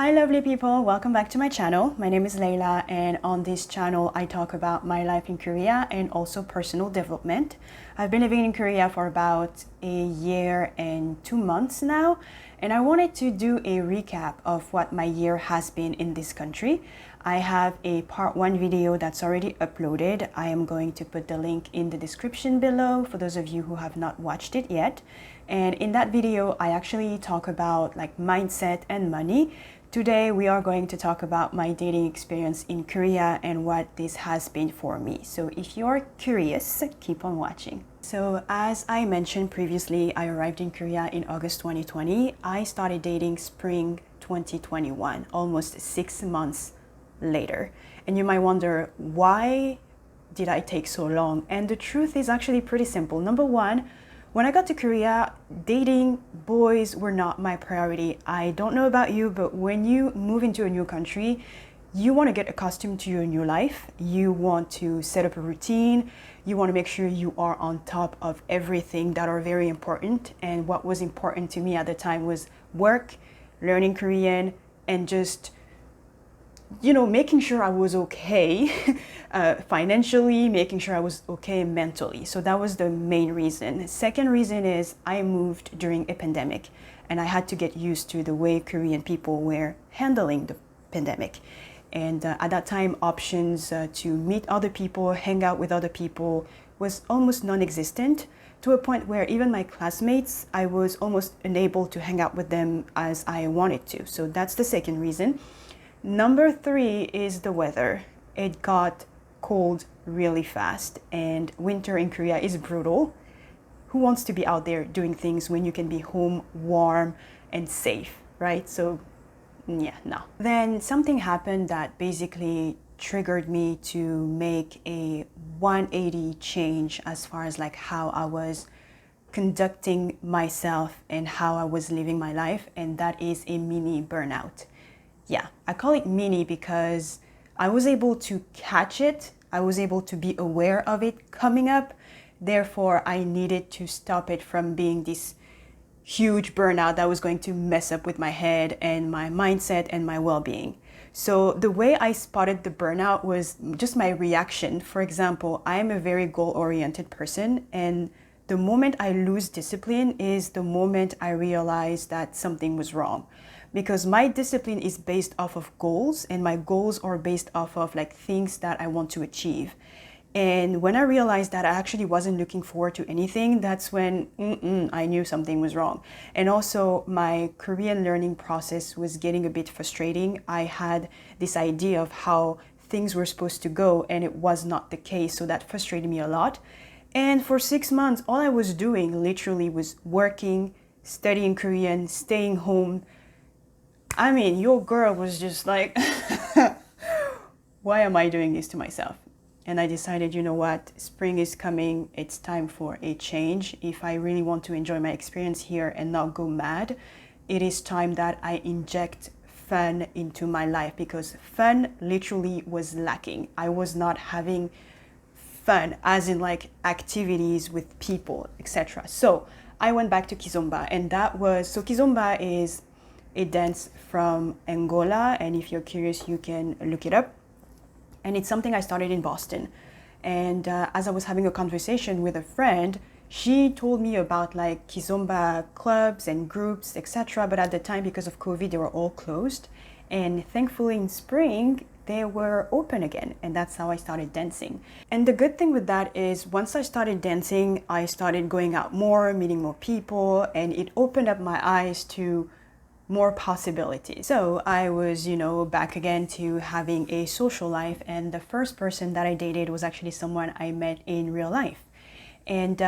Hi lovely people, welcome back to my channel. My name is Layla and on this channel I talk about my life in Korea and also personal development. I've been living in Korea for about a year and 2 months now, and I wanted to do a recap of what my year has been in this country. I have a part 1 video that's already uploaded. I am going to put the link in the description below for those of you who have not watched it yet. And in that video, I actually talk about like mindset and money. Today, we are going to talk about my dating experience in Korea and what this has been for me. So if you're curious, keep on watching. So as I mentioned previously, I arrived in Korea in August 2020. I started dating spring 2021, almost 6 months later. And you might wonder, why did I take so long? And the truth is actually pretty simple. Number one, when I got to Korea, dating boys were not my priority. I don't know about you, but when you move into a new country, you want to get accustomed to your new life. You want to set up a routine. You want to make sure you are on top of everything that are very important. And what was important to me at the time was work, learning Korean, and just making sure I was okay financially, making sure I was okay mentally. So that was the main reason. Second reason is I moved during a pandemic and I had to get used to the way Korean people were handling the pandemic. And at that time, options to meet other people, hang out with other people was almost non-existent, to a point where even my classmates, I was almost unable to hang out with them as I wanted to. So that's the second reason. Number 3 is the weather. It got cold really fast and winter in Korea is brutal. Who wants to be out there doing things when you can be home warm and safe, right? So yeah, no. Then something happened that basically triggered me to make a 180 change as far as like how I was conducting myself and how I was living my life, and that is a mini burnout. Yeah, I call it mini because I was able to catch it. I was able to be aware of it coming up. Therefore, I needed to stop it from being this huge burnout that was going to mess up with my head and my mindset and my well-being. So the way I spotted the burnout was just my reaction. For example, I'm a very goal-oriented person, and the moment I lose discipline is the moment I realize that something was wrong. Because my discipline is based off of goals, and my goals are based off of like things that I want to achieve. And when I realized that I actually wasn't looking forward to anything, that's when I knew something was wrong. And also my Korean learning process was getting a bit frustrating. I had this idea of how things were supposed to go, and it was not the case. So that frustrated me a lot. And for 6 months, all I was doing literally was working, studying Korean, staying home. I mean, your girl was just like, why am I doing this to myself? And I decided, you know what, spring is coming. It's time for a change. If I really want to enjoy my experience here and not go mad, it is time that I inject fun into my life, because fun literally was lacking. I was not having fun, as in like activities with people, etc. So I went back to Kizomba, and Kizomba is a dance from Angola, and if you're curious, you can look it up. And it's something I started in Boston. And as I was having a conversation with a friend, she told me about like Kizomba clubs and groups, etc. But at the time, because of COVID, they were all closed. And thankfully in spring, they were open again. And that's how I started dancing. And the good thing with that is once I started dancing, I started going out more, meeting more people, and it opened up my eyes to more possibilities. So I was, back again to having a social life, and the first person that I dated was actually someone I met in real life. And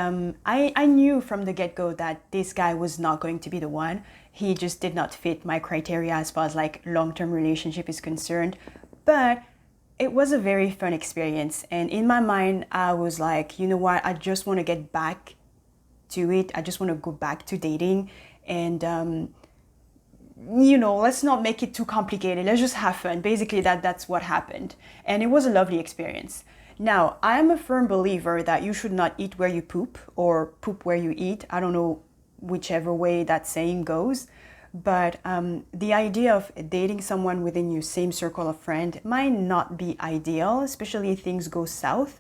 I knew from the get-go that this guy was not going to be the one. He just did not fit my criteria as far as like long-term relationship is concerned. But it was a very fun experience. And in my mind, I was like, you know what, I just want to get back to it. I just want to go back to dating. And let's not make it too complicated. Let's just have fun. Basically, that's what happened. And it was a lovely experience. Now, I am a firm believer that you should not eat where you poop or poop where you eat. I don't know whichever way that saying goes. But the idea of dating someone within your same circle of friend might not be ideal, especially if things go south.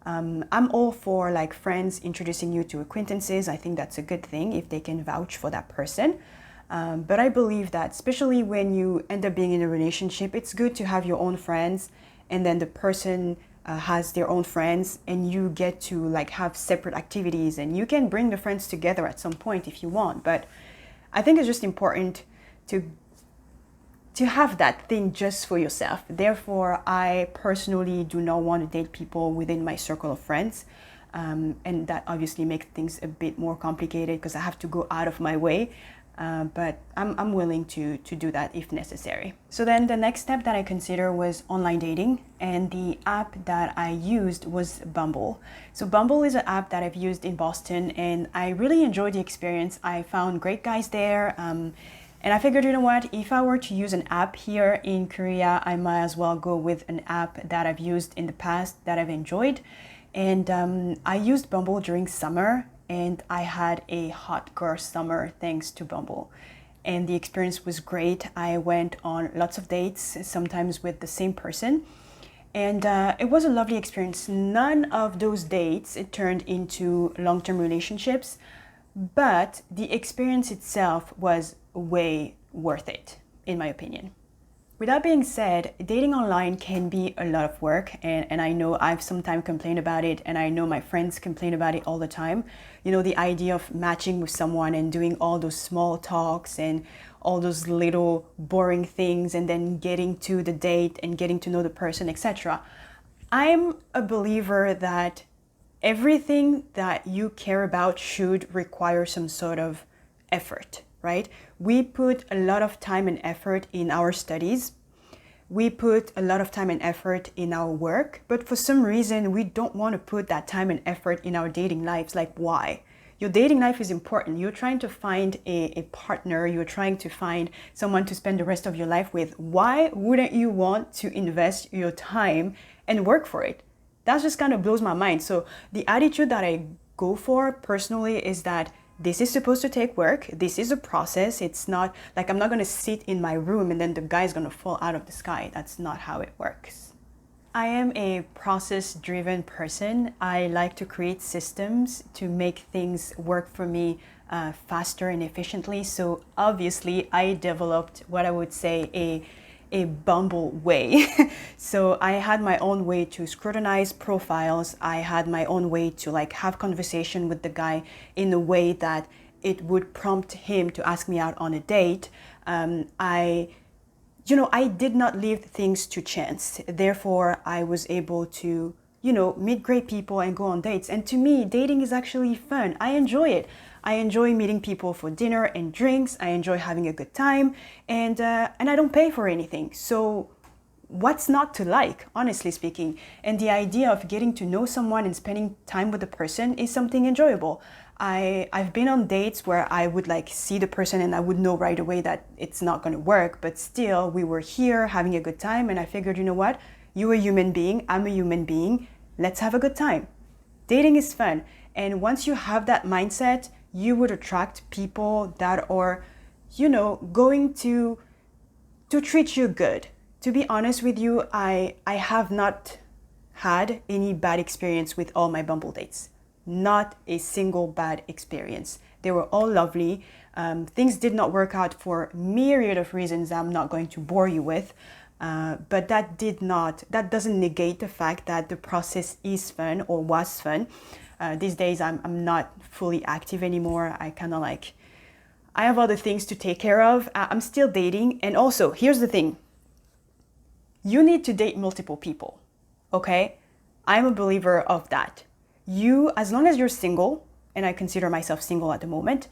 I'm all for like friends introducing you to acquaintances. I think that's a good thing if they can vouch for that person. But I believe that especially when you end up being in a relationship, it's good to have your own friends, and then the person has their own friends, and you get to like have separate activities, and you can bring the friends together at some point if you want. But I think it's just important to have that thing just for yourself. Therefore, I personally do not want to date people within my circle of friends. And that obviously makes things a bit more complicated because I have to go out of my way. But I'm willing to do that if necessary. So then the next step that I consider was online dating, and the app that I used was Bumble. So Bumble is an app that I've used in Boston, and I really enjoyed the experience. I found great guys there, and I figured, you know what, if I were to use an app here in Korea, I might as well go with an app that I've used in the past that I've enjoyed. And I used Bumble during summer, and I had a hot girl summer thanks to Bumble. And the experience was great. I went on lots of dates, sometimes with the same person. And it was a lovely experience. None of those dates turned into long-term relationships, but the experience itself was way worth it, in my opinion. With that being said, dating online can be a lot of work, and I know I've sometimes complained about it, and I know my friends complain about it all the time. You know, the idea of matching with someone and doing all those small talks and all those little boring things, and then getting to the date and getting to know the person, etc. I'm a believer that everything that you care about should require some sort of effort, right? We put a lot of time and effort in our studies. We put a lot of time and effort in our work, but for some reason, we don't want to put that time and effort in our dating lives. Like, why? Your dating life is important. You're trying to find a partner. You're trying to find someone to spend the rest of your life with. Why wouldn't you want to invest your time and work for it? That just kind of blows my mind. So the attitude that I go for personally is that this is supposed to take work. This is a process. It's not like I'm not going to sit in my room and then the guy's going to fall out of the sky. That's not how it works. I am a process-driven person. I like to create systems to make things work for me faster and efficiently. So obviously I developed what I would say a Bumble way. So I had my own way to scrutinize profiles. I had my own way to like have conversation with the guy in a way that it would prompt him to ask me out on a date. I did not leave things to chance. Therefore, I was able to, meet great people and go on dates. And to me, dating is actually fun. I enjoy it. I enjoy meeting people for dinner and drinks. I enjoy having a good time, and I don't pay for anything. So what's not to like, honestly speaking? And the idea of getting to know someone and spending time with the person is something enjoyable. I've been on dates where I would like see the person and I would know right away that it's not going to work, but still we were here having a good time, and I figured, you know what? You're a human being, I'm a human being. Let's have a good time. Dating is fun. And once you have that mindset, you would attract people that are, going to treat you good. To be honest with you, I have not had any bad experience with all my Bumble dates. Not a single bad experience. They were all lovely. Things did not work out for a myriad of reasons I'm not going to bore you with. But that doesn't negate the fact that the process is fun or was fun. These days, I'm not fully active anymore. I have other things to take care of. I'm still dating. And also, here's the thing. You need to date multiple people, okay? I'm a believer of that. As long as you're single, and I consider myself single at the moment,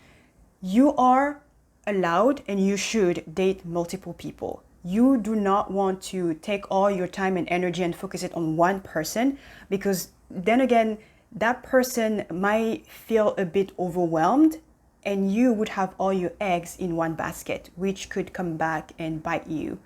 you are allowed and you should date multiple people. You do not want to take all your time and energy and focus it on one person, because then again, that person might feel a bit overwhelmed and you would have all your eggs in one basket, which could come back and bite you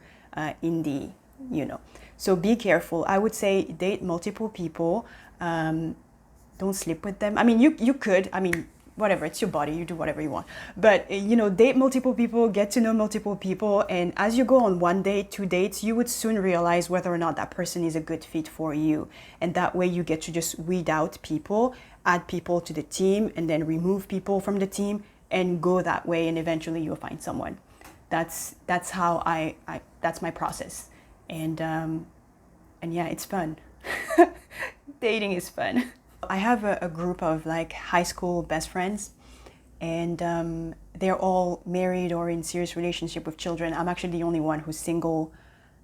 So be careful. I would say date multiple people. Don't sleep with them. I mean, you could. I mean, whatever, it's your body, you do whatever you want. But you know, date multiple people, get to know multiple people, and as you go on one date, two dates, you would soon realize whether or not that person is a good fit for you. And that way you get to just weed out people, add people to the team, and then remove people from the team, and go that way, and eventually you'll find someone. That's how I that's my process. And yeah, it's fun. Dating is fun. I have a group of like high school best friends, and they're all married or in serious relationship with children. I'm actually the only one who's single,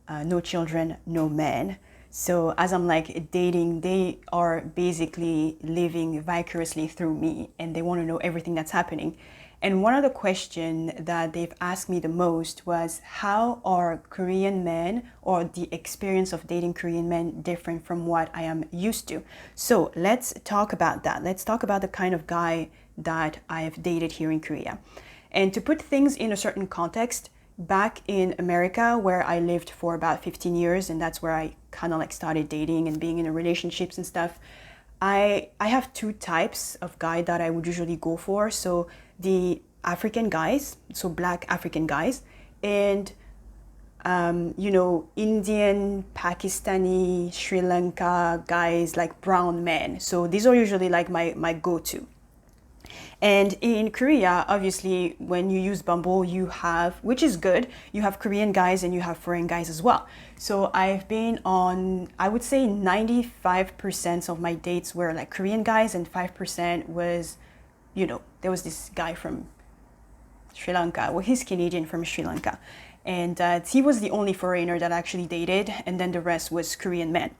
no children, no man. So as I'm like dating, they are basically living vicariously through me, and they want to know everything that's happening. And one of the questions that they've asked me the most was, how are Korean men, or the experience of dating Korean men, different from what I am used to? So let's talk about that. Let's talk about the kind of guy that I have dated here in Korea. And to put things in a certain context, back in America, where I lived for about 15 years, and that's where I kind of like started dating and being in relationships and stuff, I have two types of guy that I would usually go for. So the African guys, so black African guys, and you know, Indian, Pakistani, Sri Lanka guys, like brown men. So these are usually like my go-to. And in Korea, obviously, when you use Bumble, you have, which is good, you have Korean guys and you have foreign guys as well. So I've been on, I would say 95% of my dates were like Korean guys, and 5% was, you know, there was this guy from Sri Lanka. Well, he's Canadian from Sri Lanka. And he was the only foreigner that I actually dated, and then the rest was Korean men.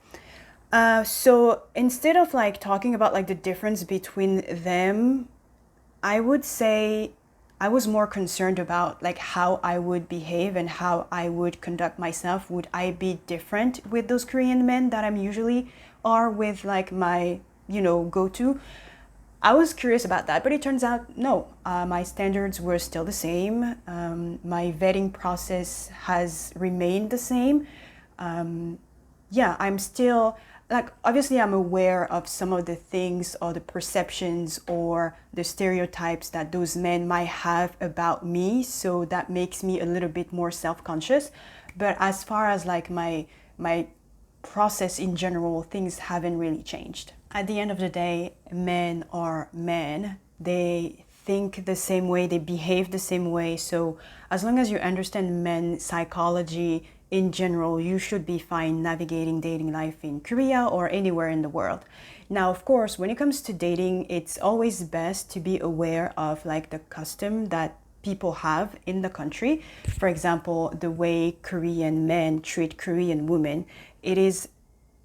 So instead of like talking about like the difference between them, I would say I was more concerned about like how I would behave and how I would conduct myself. Would I be different with those Korean men that I'm usually are with like my, you know, go-to? I was curious about that, but it turns out no. My standards were still the same. My vetting process has remained the same. Yeah, I'm still, like, obviously I'm aware of some of the things or the perceptions or the stereotypes that those men might have about me, so that makes me a little bit more self-conscious. But as far as like my process in general, things haven't really changed. At the end of the day, men are men. They think the same way, they behave the same way. So as long as you understand men's psychology in general, you should be fine navigating dating life in Korea or anywhere in the world. Now, of course, when it comes to dating, it's always best to be aware of like the custom that people have in the country. For example, the way Korean men treat Korean women. It is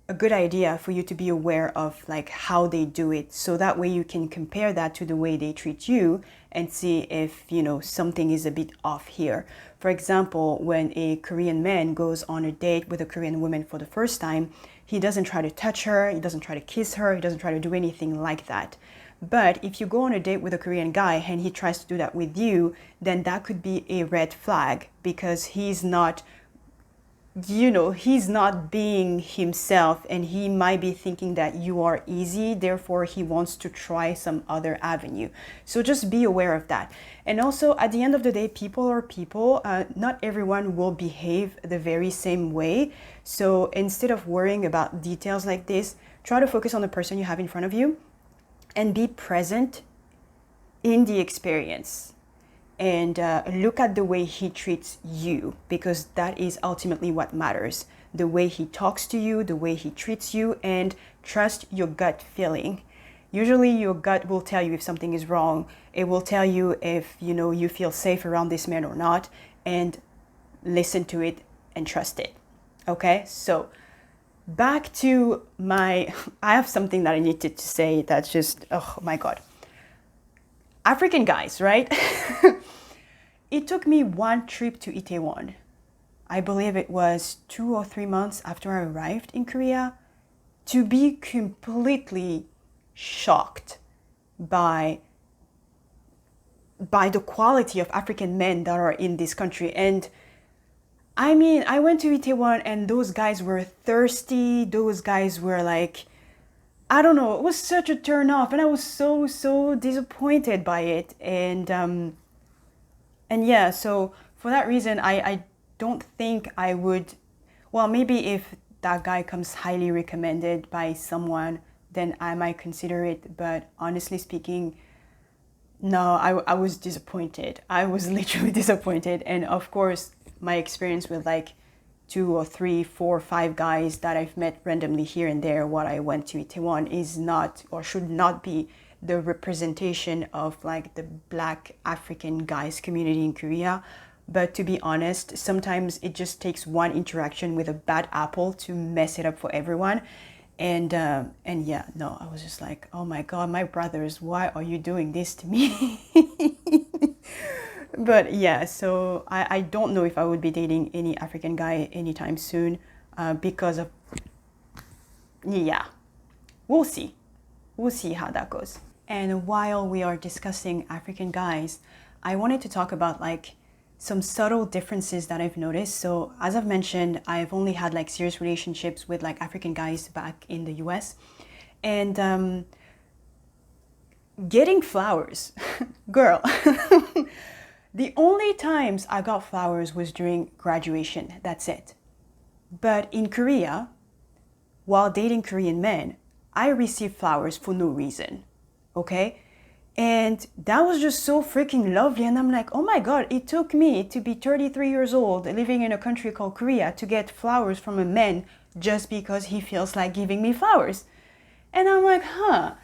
a good idea for you to be aware of like how they do it, so that way you can compare that to the way they treat you and see if, you know, something is a bit off here. For example, when a Korean man goes on a date with a Korean woman for the first time, he doesn't try to touch her, he doesn't try to kiss her, he doesn't try to do anything like that. But if you go on a date with a Korean guy and he tries to do that with you, then that could be a red flag, because he's not, you know, he's not being himself, and he might be thinking that you are easy, therefore he wants to try some other avenue. So just be aware of that. And also, at the end of the day, people are people. Not everyone will behave the very same way. So instead of worrying about details like this, try to focus on the person you have in front of you and be present in the experience. And look at the way he treats you, because that is ultimately what matters. The way he talks to you, the way he treats you, and trust your gut feeling. Usually your gut will tell you if something is wrong. It will tell you if, you know, you feel safe around this man or not, and listen to it and trust it. Okay, so back to my, I have something that I needed to say that's just, oh my God. African guys, right? It took me one trip to Itaewon. I believe it was 2 or 3 months after I arrived in Korea, to be completely shocked by the quality of African men that are in this country. And I mean, I went to Itaewon and those guys were thirsty. Those guys were like, I don't know, it was such a turn off, and I was so disappointed by it. And yeah, so for that reason, I don't think I would. Well, maybe if that guy comes highly recommended by someone, then I might consider it. But honestly speaking, no, I was disappointed. I was literally disappointed. And of course, my experience with like two or three, four, five guys that I've met randomly here and there while I went to Itaewon is not or should not be the representation of like the Black African guys community in Korea. But to be honest, sometimes it just takes one interaction with a bad apple to mess it up for everyone. And yeah, no, I was just like, oh my God, my brothers, why are you doing this to me? But yeah, so I don't know if I would be dating any African guy anytime soon, because of, yeah, we'll see. We'll see how that goes. And while we are discussing African guys, I wanted to talk about like some subtle differences that I've noticed. So as I've mentioned, I've only had like serious relationships with like African guys back in the US. And getting flowers, girl. The only times I got flowers was during graduation. That's it. But in Korea, while dating Korean men, I received flowers for no reason. Okay? And that was just so freaking lovely. And I'm like, oh my God, it took me to be 33 years old, living in a country called Korea, to get flowers from a man just because he feels like giving me flowers. And I'm like, huh.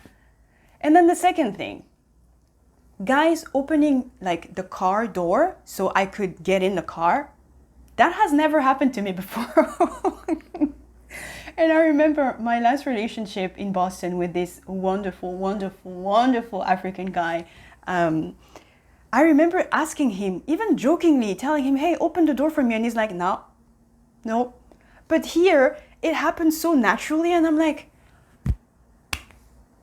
And then the second thing, guys opening like the car door so I could get in the car, that has never happened to me before. And I remember my last relationship in Boston with this wonderful African guy. I remember asking him, even jokingly, telling him, hey, open the door for me. And he's like, no, no. But here, it happens so naturally. And I'm like,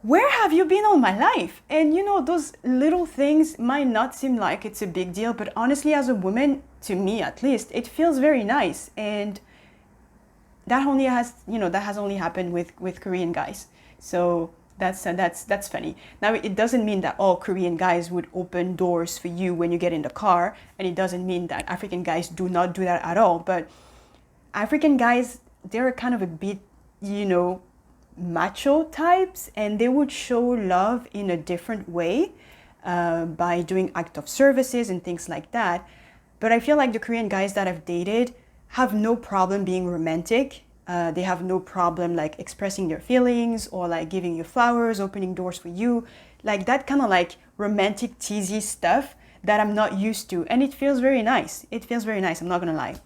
where have you been all my life? And you know, those little things might not seem like it's a big deal, but honestly, as a woman, to me at least, it feels very nice. And that has only happened with Korean guys. So that's funny. Now, it doesn't mean that all Korean guys would open doors for you when you get in the car, and it doesn't mean that African guys do not do that at all. But African guys, they're kind of a bit, macho types, and they would show love in a different way, by doing act of services and things like that. But I feel like the Korean guys that I've dated have no problem being romantic. They have no problem like expressing their feelings or like giving you flowers, opening doors for you, like that kind of like romantic teasy stuff that I'm not used to, and it feels very nice. It feels very nice, I'm not gonna lie.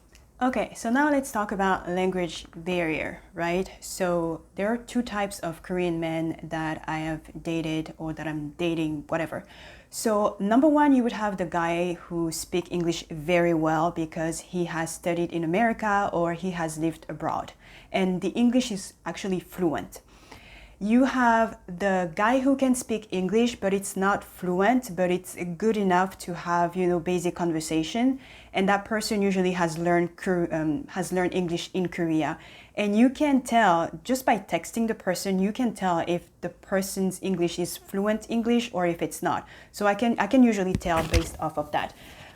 Okay, so now let's talk about language barrier, right? So there are two types of Korean men that I have dated or that I'm dating, whatever. So number one, you would have the guy who speaks English very well because he has studied in America or he has lived abroad, and the English is actually fluent. You have the guy who can speak English, but it's not fluent, but it's good enough to have, basic conversation. And that person usually has learned English in Korea. And you can tell just by texting the person, you can tell if the person's English is fluent English or if it's not. So I can usually tell based off of that.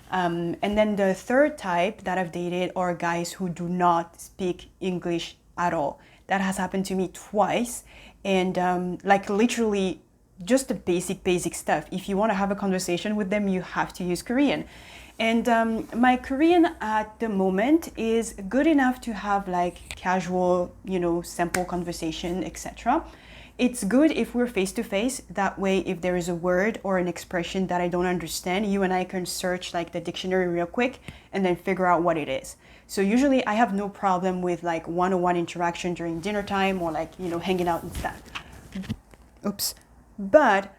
And then the third type that I've dated are guys who do not speak English at all. That has happened to me twice. And like literally just the basic stuff. If you want to have a conversation with them, you have to use Korean. And my Korean at the moment is good enough to have like casual, simple conversation, etc. It's good if we're face to face. That way, if there is a word or an expression that I don't understand, you and I can search like the dictionary real quick and then figure out what it is. So usually I have no problem with like one-on-one interaction during dinner time or like, hanging out and stuff. Oops. But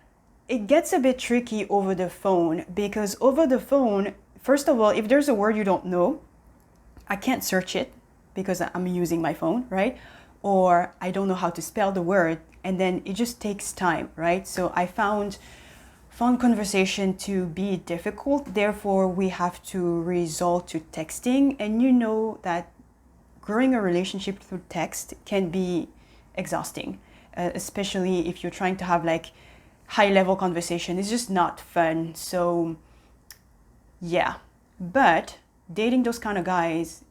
it gets a bit tricky over the phone because over the phone, first of all, if there's a word you don't know, I can't search it because I'm using my phone, right? Or I don't know how to spell the word, and then it just takes time, right? So I found phone conversation to be difficult. Therefore, we have to resort to texting. And you know that growing a relationship through text can be exhausting. especially if you're trying to have like high level conversation. It's just not fun. So yeah, but dating those kind of guys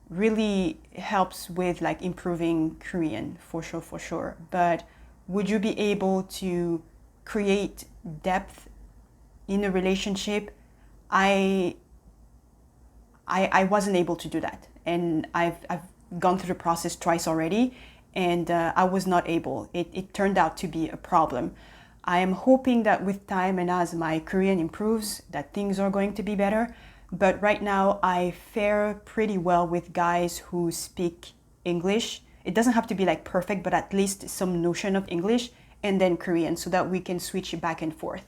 really helps with like improving Korean for sure. But would you be able to create depth in a relationship? I wasn't able to do that, and I've gone through the process twice already, and I was not able. It turned out to be a problem. I am hoping that with time and as my Korean improves, that things are going to be better. But right now, I fare pretty well with guys who speak English. It doesn't have to be like perfect, but at least some notion of English, and then Korean, so that we can switch back and forth.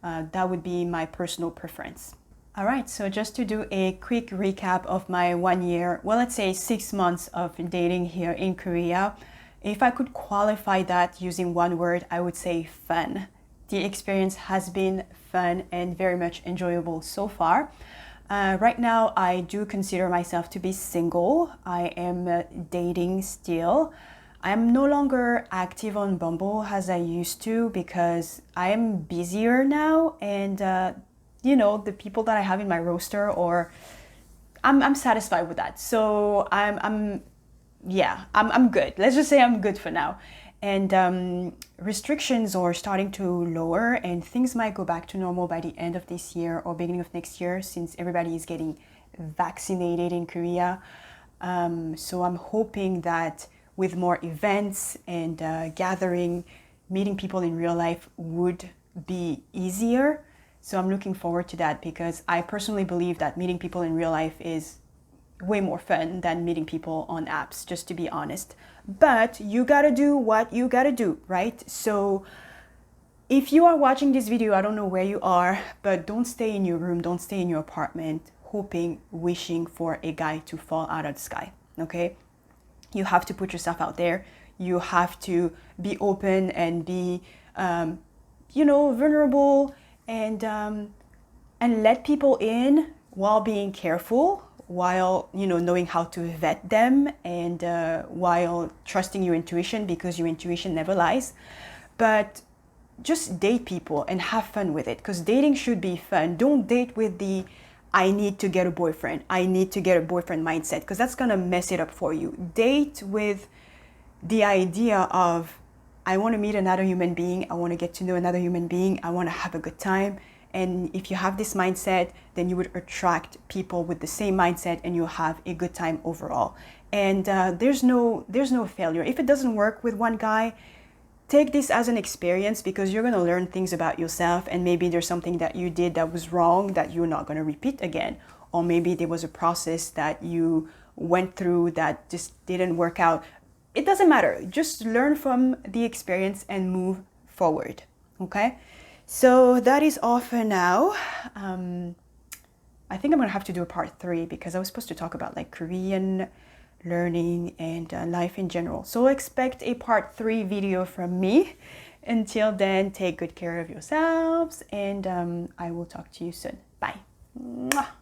That would be my personal preference. All right, so just to do a quick recap of my 1 year, well, let's say 6 months of dating here in Korea. If I could qualify that using one word, I would say fun. The experience has been fun and very much enjoyable so far. Right now, I do consider myself to be single. I am dating still. I'm no longer active on Bumble as I used to because I am busier now, and the people that I have in my roster, or I'm satisfied with that. So I'm good. Let's just say I'm good for now. And restrictions are starting to lower, and things might go back to normal by the end of this year or beginning of next year, since everybody is getting vaccinated in Korea. So I'm hoping that with more events and gathering, meeting people in real life would be easier. So I'm looking forward to that, because I personally believe that meeting people in real life is way more fun than meeting people on apps, just to be honest. But you gotta do what you gotta do, right? So if you are watching this video, I don't know where you are, but don't stay in your room, don't stay in your apartment, hoping, wishing for a guy to fall out of the sky, okay? You have to put yourself out there. You have to be open and be, vulnerable, and let people in while being careful, while knowing how to vet them, and while trusting your intuition, because your intuition never lies. But just date people and have fun with it, because dating should be fun. Don't date with the I need to get a boyfriend mindset, because that's gonna mess it up for you. Date with the idea of, I want to meet another human being, I want to get to know another human being, I want to have a good time. And if you have this mindset, then you would attract people with the same mindset, and you'll have a good time overall. And there's no failure. If it doesn't work with one guy, take this as an experience, because you're going to learn things about yourself, and maybe there's something that you did that was wrong that you're not going to repeat again. Or maybe there was a process that you went through that just didn't work out. It doesn't matter. Just learn from the experience and move forward, okay? So that is all for now. I think I'm going to have to do a part 3, because I was supposed to talk about like Korean learning and life in general. So expect a part 3 video from me. Until then, take good care of yourselves, and I will talk to you soon. Bye. Mwah.